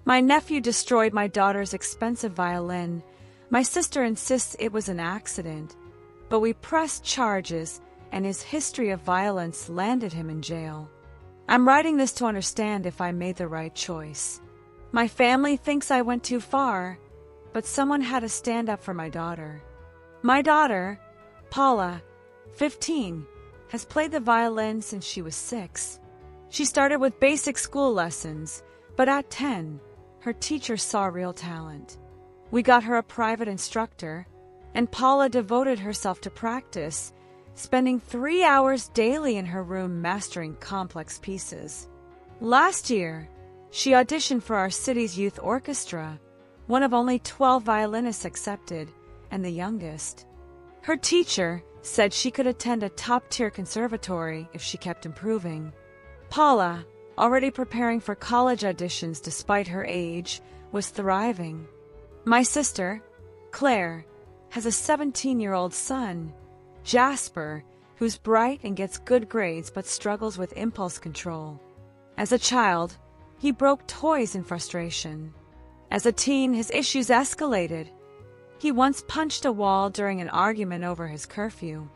My nephew destroyed my daughter's expensive violin. My sister insists it was an accident, but we pressed charges, and his history of violence landed him in jail. I'm writing this to understand if I made the right choice. My family thinks I went too far, but someone had to stand up for my daughter. My daughter, Paula, 15, has played the violin since she was 6. She started with basic school lessons, but at 10, her teacher saw real talent. We got her a private instructor, and Paula devoted herself to practice, spending 3 hours daily in her room mastering complex pieces. Last year, she auditioned for our city's youth orchestra, one of only 12 violinists accepted, and the youngest. Her teacher said she could attend a top-tier conservatory if she kept improving. Paula, already preparing for college auditions despite her age, was thriving. My sister, Claire, has a 17-year-old son, Jasper, who's bright and gets good grades but struggles with impulse control. As a child, he broke toys in frustration. As a teen, his issues escalated. He once punched a wall during an argument over his curfew.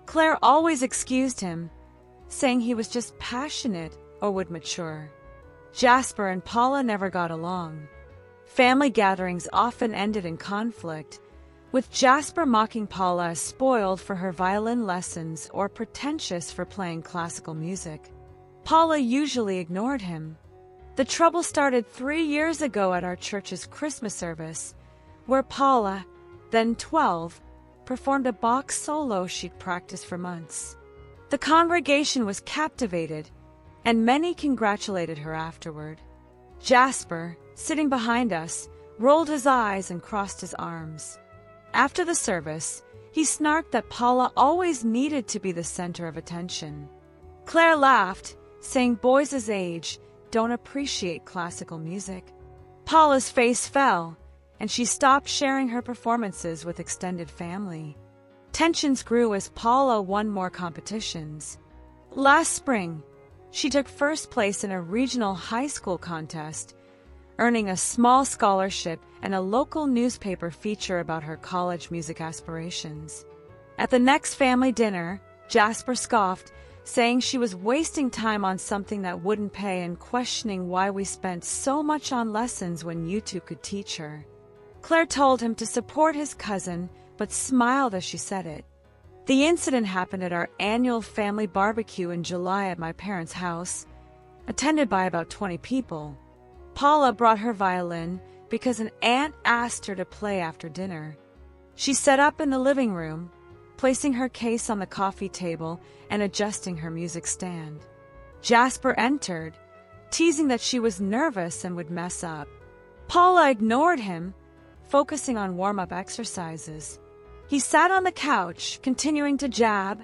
Claire always excused him, saying he was just passionate or would mature. Jasper and Paula never got along. Family gatherings often ended in conflict, with Jasper mocking Paula as spoiled for her violin lessons or pretentious for playing classical music. Paula usually ignored him. The trouble started 3 years ago at our church's Christmas service, where Paula, then 12, performed a Bach solo she'd practiced for months. The congregation was captivated, and many congratulated her afterward. Jasper, sitting behind us, rolled his eyes and crossed his arms. After the service, he snarked that Paula always needed to be the center of attention. Claire laughed, saying boys his age don't appreciate classical music. Paula's face fell, and she stopped sharing her performances with extended family. Tensions grew as Paula won more competitions. Last spring, she took first place in a regional high school contest, earning a small scholarship and a local newspaper feature about her college music aspirations. At the next family dinner, Jasper scoffed, saying she was wasting time on something that wouldn't pay and questioning why we spent so much on lessons when YouTube could teach her. Claire told him to support his cousin, but smiled as she said it. The incident happened at our annual family barbecue in July at my parents' house, attended by about 20 people. Paula brought her violin because an aunt asked her to play after dinner. She set up in the living room, placing her case on the coffee table and adjusting her music stand. Jasper entered, teasing that she was nervous and would mess up. Paula ignored him, focusing on warm-up exercises. He sat on the couch, continuing to jab,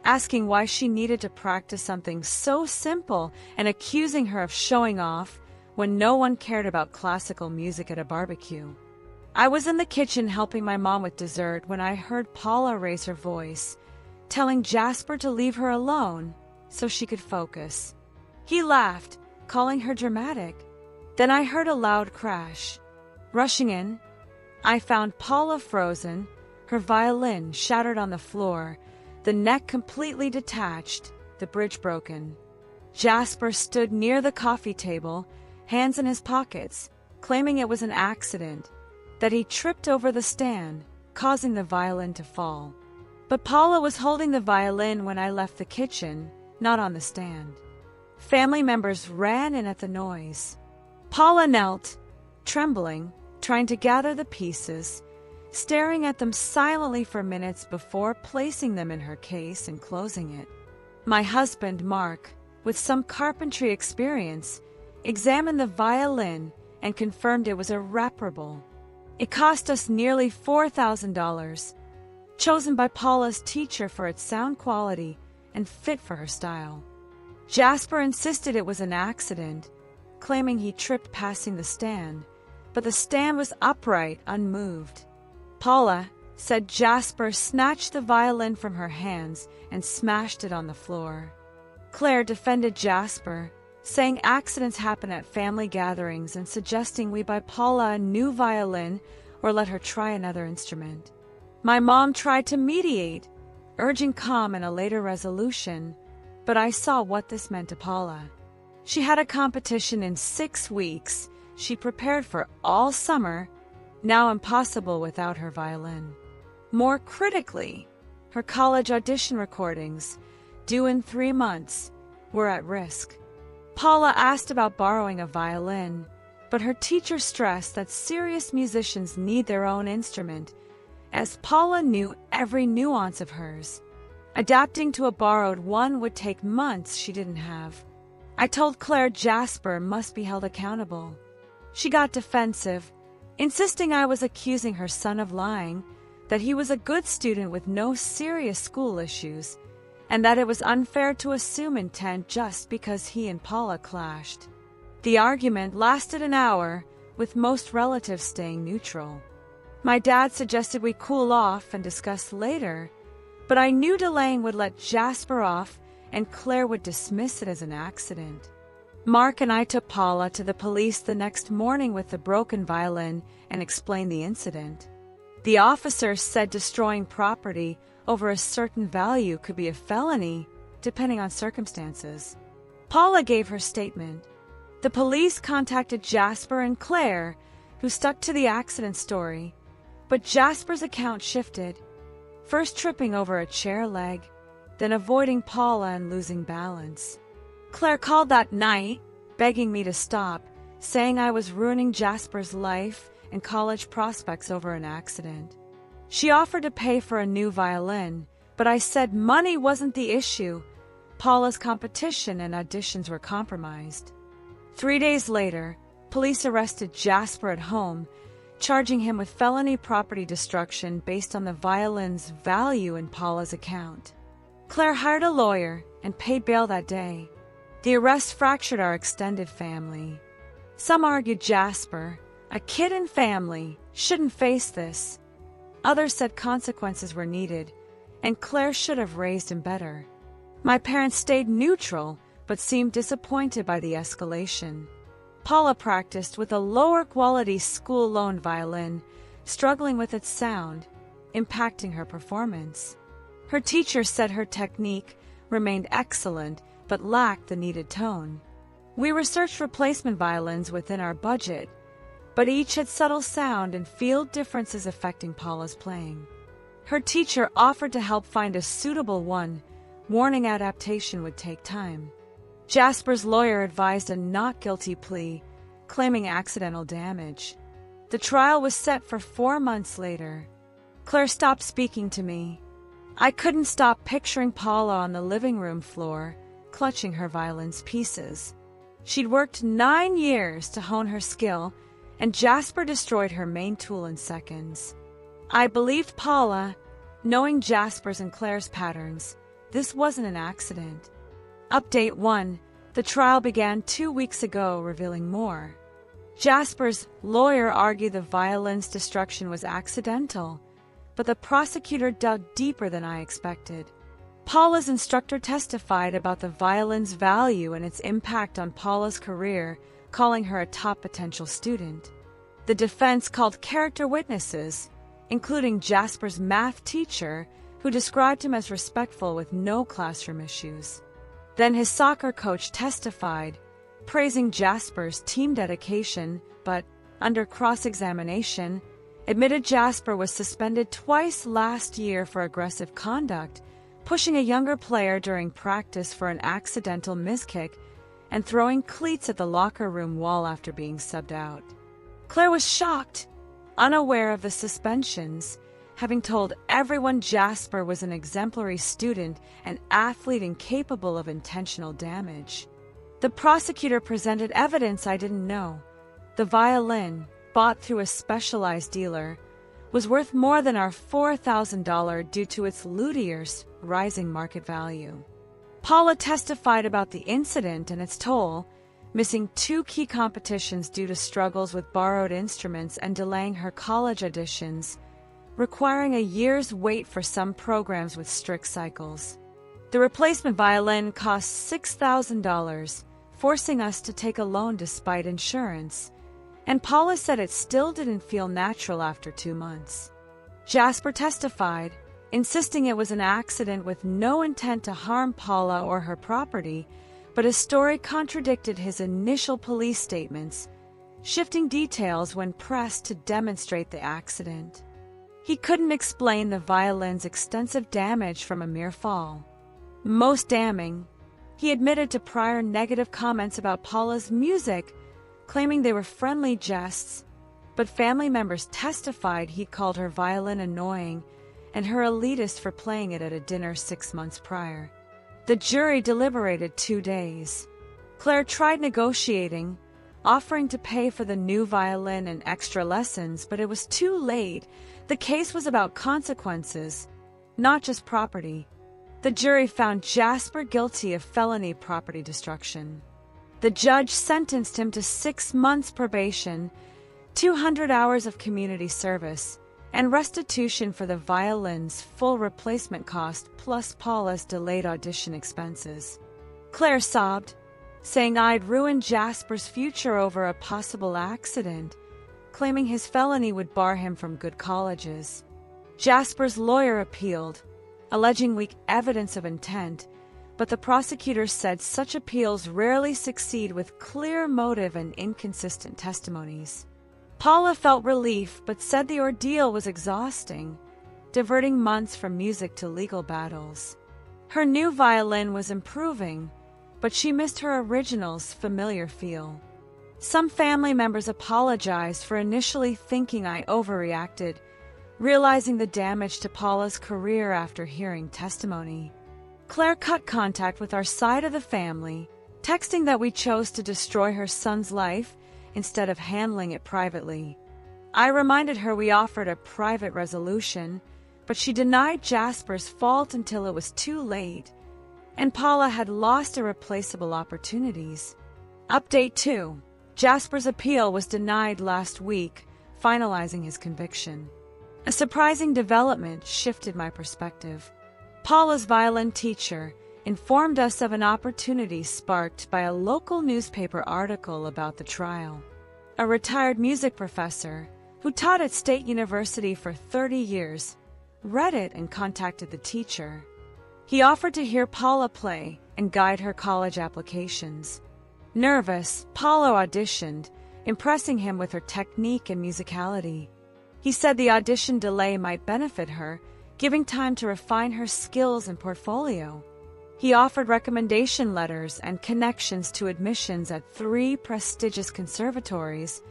asking why she needed to practice something so simple and accusing her of showing off when no one cared about classical music at a barbecue. I was in the kitchen helping my mom with dessert when I heard Paula raise her voice, telling Jasper to leave her alone so she could focus. He laughed, calling her dramatic. Then I heard a loud crash. Rushing in, I found Paula frozen, her violin shattered on the floor, the neck completely detached, the bridge broken. Jasper stood near the coffee table, hands in his pockets, claiming it was an accident, that he tripped over the stand, causing the violin to fall. But Paula was holding the violin when I left the kitchen, not on the stand. Family members ran in at the noise. Paula knelt, trembling, trying to gather the pieces, staring at them silently for minutes before placing them in her case and closing it. My husband, Mark, with some carpentry experience, examined the violin and confirmed it was irreparable. It cost us nearly $4,000, chosen by Paula's teacher for its sound quality and fit for her style. Jasper insisted it was an accident, claiming he tripped passing the stand, but the stand was upright, unmoved. Paula said Jasper snatched the violin from her hands and smashed it on the floor. Claire defended Jasper, saying accidents happen at family gatherings and suggesting we buy Paula a new violin or let her try another instrument. My mom tried to mediate, urging calm and a later resolution, but I saw what this meant to Paula. She had a competition in 6 weeks she prepared for all summer, now impossible without her violin. More critically, her college audition recordings, due in 3 months, were at risk. Paula asked about borrowing a violin, but her teacher stressed that serious musicians need their own instrument, as Paula knew every nuance of hers. Adapting to a borrowed one would take months she didn't have. I told Claire Jasper must be held accountable. She got defensive, insisting I was accusing her son of lying, that he was a good student with no serious school issues, and that it was unfair to assume intent just because he and Paula clashed. The argument lasted an hour, with most relatives staying neutral. My dad suggested we cool off and discuss later, but I knew delaying would let Jasper off and Claire would dismiss it as an accident. Mark and I took Paula to the police the next morning with the broken violin and explained the incident. The officers said destroying property over a certain value could be a felony, depending on circumstances. Paula gave her statement. The police contacted Jasper and Claire, who stuck to the accident story, but Jasper's account shifted, first tripping over a chair leg, then avoiding Paula and losing balance. Claire called that night, begging me to stop, saying I was ruining Jasper's life and college prospects over an accident. She offered to pay for a new violin, but I said money wasn't the issue. Paula's competition and auditions were compromised. 3 days later, police arrested Jasper at home, charging him with felony property destruction based on the violin's value in Paula's account. Claire hired a lawyer and paid bail that day. The arrest fractured our extended family. Some argued Jasper, a kid and family, shouldn't face this. Others said consequences were needed, and Claire should have raised him better. My parents stayed neutral, but seemed disappointed by the escalation. Paula practiced with a lower-quality school-loaned violin, struggling with its sound, impacting her performance. Her teacher said her technique remained excellent, but lacked the needed tone. We researched replacement violins within our budget, but each had subtle sound and field differences affecting Paula's playing. Her teacher offered to help find a suitable one, warning adaptation would take time. Jasper's lawyer advised a not guilty plea, claiming accidental damage. The trial was set for 4 months later. Claire stopped speaking to me. I couldn't stop picturing Paula on the living room floor, clutching her violin's pieces. She'd worked 9 years to hone her skill, and Jasper destroyed her main tool in seconds. I believed Paula, knowing Jasper's and Claire's patterns. This wasn't an accident. Update 1. The trial began 2 weeks ago, revealing more. Jasper's lawyer argued the violin's destruction was accidental, but the prosecutor dug deeper than I expected. Paula's instructor testified about the violin's value and its impact on Paula's career, calling her a top potential student. The defense called character witnesses, including Jasper's math teacher, who described him as respectful with no classroom issues. Then his soccer coach testified, praising Jasper's team dedication, but, under cross-examination, admitted Jasper was suspended twice last year for aggressive conduct, pushing a younger player during practice for an accidental miskick and throwing cleats at the locker room wall after being subbed out. Claire was shocked, unaware of the suspensions, having told everyone Jasper was an exemplary student and athlete incapable of intentional damage. The prosecutor presented evidence I didn't know. The violin, bought through a specialized dealer, was worth more than our $4,000 due to its luthier's rising market value. Paula testified about the incident and its toll, missing 2 key competitions due to struggles with borrowed instruments and delaying her college auditions, requiring a year's wait for some programs with strict cycles. The replacement violin cost $6,000, forcing us to take a loan despite insurance, and Paula said it still didn't feel natural after 2 months. Jasper testified, insisting it was an accident with no intent to harm Paula or her property, but his story contradicted his initial police statements, shifting details when pressed to demonstrate the accident. He couldn't explain the violin's extensive damage from a mere fall. Most damning, he admitted to prior negative comments about Paula's music, claiming they were friendly jests, but family members testified he called her violin annoying and her elitist for playing it at a dinner 6 months prior. The jury deliberated 2 days. Claire tried negotiating, offering to pay for the new violin and extra lessons, but it was too late. The case was about consequences, not just property. The jury found Jasper guilty of felony property destruction. The judge sentenced him to 6 months probation, 200 hours of community service, and restitution for the violin's full replacement cost plus Paula's delayed audition expenses. Claire sobbed, saying I'd ruined Jasper's future over a possible accident, claiming his felony would bar him from good colleges. Jasper's lawyer appealed, alleging weak evidence of intent, but the prosecutor said such appeals rarely succeed with clear motive and inconsistent testimonies. Paula felt relief but said the ordeal was exhausting, diverting months from music to legal battles. Her new violin was improving, but she missed her original's familiar feel. Some family members apologized for initially thinking I overreacted, realizing the damage to Paula's career after hearing testimony. Claire cut contact with our side of the family, texting that we chose to destroy her son's life instead of handling it privately. I reminded her we offered a private resolution, but she denied Jasper's fault until it was too late, and Paula had lost irreplaceable opportunities. Update 2. Jasper's appeal was denied last week, finalizing his conviction. A surprising development shifted my perspective. Paula's violin teacher informed us of an opportunity sparked by a local newspaper article about the trial. A retired music professor, who taught at State University for 30 years, read it and contacted the teacher. He offered to hear Paula play and guide her college applications. Nervous, Paula auditioned, impressing him with her technique and musicality. He said the audition delay might benefit her, giving time to refine her skills and portfolio. He offered recommendation letters and connections to admissions at 3 prestigious conservatories,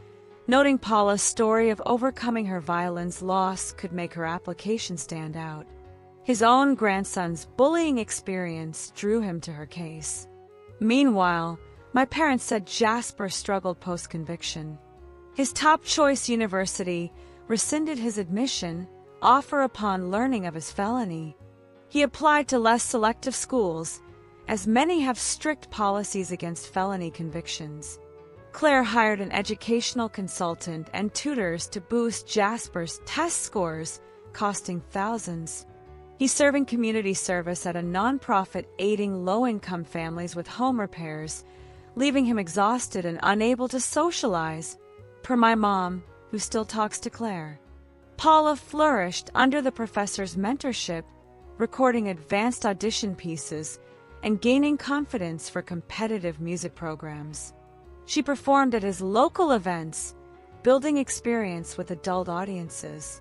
noting Paula's story of overcoming her violin's loss could make her application stand out. His own grandson's bullying experience drew him to her case. Meanwhile, my parents said Jasper struggled post-conviction. His top-choice university rescinded his admission offer upon learning of his felony. He applied to less selective schools, as many have strict policies against felony convictions. Claire hired an educational consultant and tutors to boost Jasper's test scores, costing thousands. He's serving community service at a nonprofit aiding low-income families with home repairs, leaving him exhausted and unable to socialize, per my mom, who still talks to Claire. Paula flourished under the professor's mentorship, recording advanced audition pieces and gaining confidence for competitive music programs. She performed at his local events, building experience with adult audiences.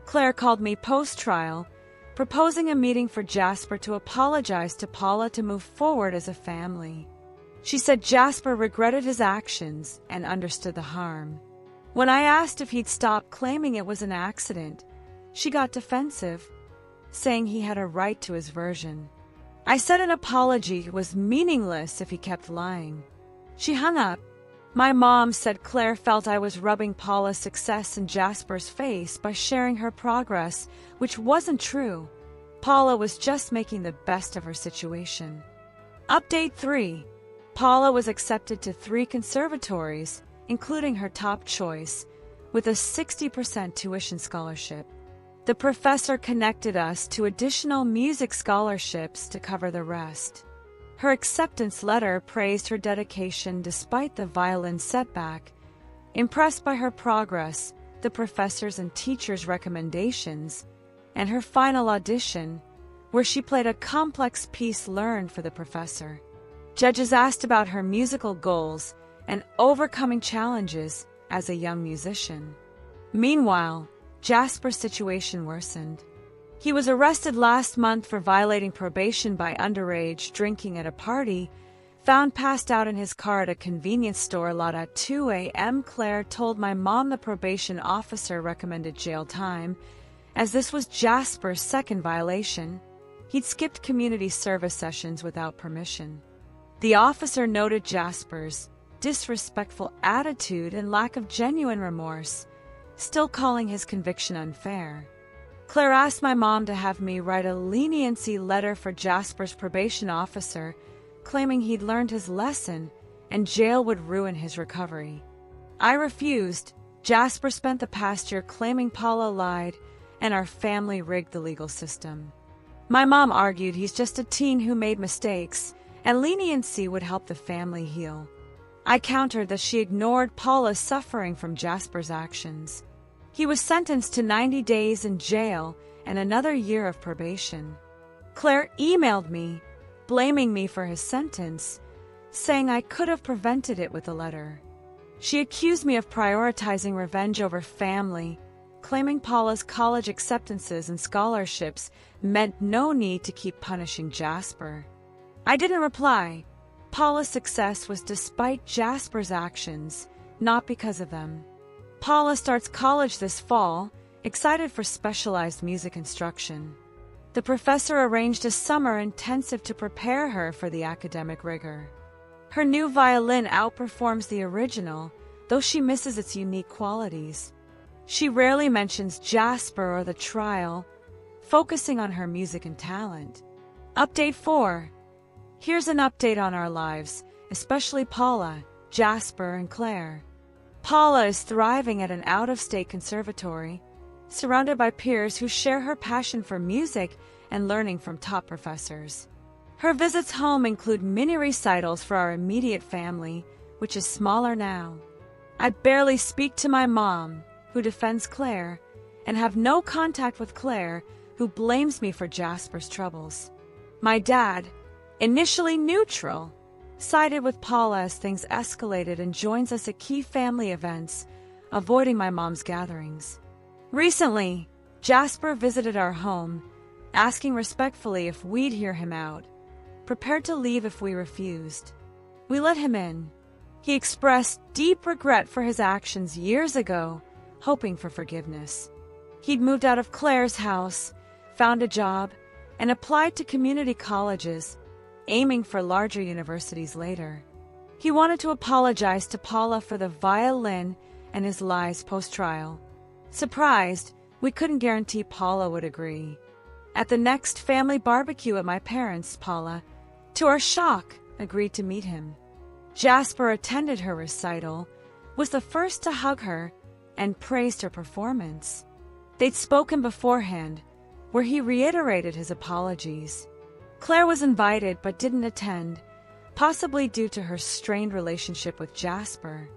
Claire called me post-trial, proposing a meeting for Jasper to apologize to Paula to move forward as a family. She said Jasper regretted his actions and understood the harm. When I asked if he'd stop claiming it was an accident, she got defensive, saying he had a right to his version. I said an apology was meaningless if he kept lying. She hung up. My mom said Claire felt I was rubbing Paula's success in Jasper's face by sharing her progress, which wasn't true. Paula was just making the best of her situation. Update 3. Paula was accepted to 3 conservatories, including her top choice, with a 60% tuition scholarship. The professor connected us to additional music scholarships to cover the rest. Her acceptance letter praised her dedication despite the violin setback. Impressed by her progress, the professors' and teachers' recommendations, and her final audition, where she played a complex piece learned for the professor. Judges asked about her musical goals and overcoming challenges as a young musician. Meanwhile, Jasper's situation worsened. He was arrested last month for violating probation by underage drinking at a party, found passed out in his car at a convenience store lot at 2 a.m. Claire told my mom the probation officer recommended jail time, as this was Jasper's second violation. He'd skipped community service sessions without permission. The officer noted Jasper's disrespectful attitude and lack of genuine remorse, still calling his conviction unfair. Claire asked my mom to have me write a leniency letter for Jasper's probation officer, claiming he'd learned his lesson and jail would ruin his recovery. I refused. Jasper spent the past year claiming Paula lied and our family rigged the legal system. My mom argued he's just a teen who made mistakes, and leniency would help the family heal. I countered that she ignored Paula's suffering from Jasper's actions. He was sentenced to 90 days in jail and another year of probation. Claire emailed me, blaming me for his sentence, saying I could have prevented it with a letter. She accused me of prioritizing revenge over family, claiming Paula's college acceptances and scholarships meant no need to keep punishing Jasper. I didn't reply. Paula's success was despite Jasper's actions, not because of them. Paula starts college this fall, excited for specialized music instruction. The professor arranged a summer intensive to prepare her for the academic rigor. Her new violin outperforms the original, though she misses its unique qualities. She rarely mentions Jasper or the trial, focusing on her music and talent. Update 4. Here's an update on our lives, especially Paula, Jasper, and Claire. Paula is thriving at an out-of-state conservatory, surrounded by peers who share her passion for music and learning from top professors. Her visits home include mini recitals for our immediate family, which is smaller now. I barely speak to my mom, who defends Claire, and have no contact with Claire, who blames me for Jasper's troubles. My dad, initially neutral, sided with Paula as things escalated and joins us at key family events, avoiding my mom's gatherings. Recently, Jasper visited our home, asking respectfully if we'd hear him out, prepared to leave if we refused. We let him in. He expressed deep regret for his actions years ago, hoping for forgiveness. He'd moved out of Claire's house, found a job, and applied to community colleges, aiming for larger universities later. He wanted to apologize to Paula for the violin and his lies post-trial. Surprised, we couldn't guarantee Paula would agree. At the next family barbecue at my parents', Paula, to our shock, agreed to meet him. Jasper attended her recital, was the first to hug her, and praised her performance. They'd spoken beforehand, where he reiterated his apologies. Claire was invited but didn't attend, possibly due to her strained relationship with Jasper.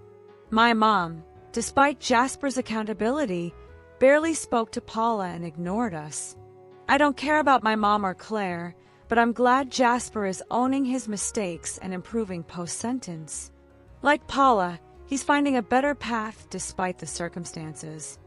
My mom, despite Jasper's accountability, barely spoke to Paula and ignored us. I don't care about my mom or Claire, but I'm glad Jasper is owning his mistakes and improving post-sentence. Like Paula, he's finding a better path despite the circumstances.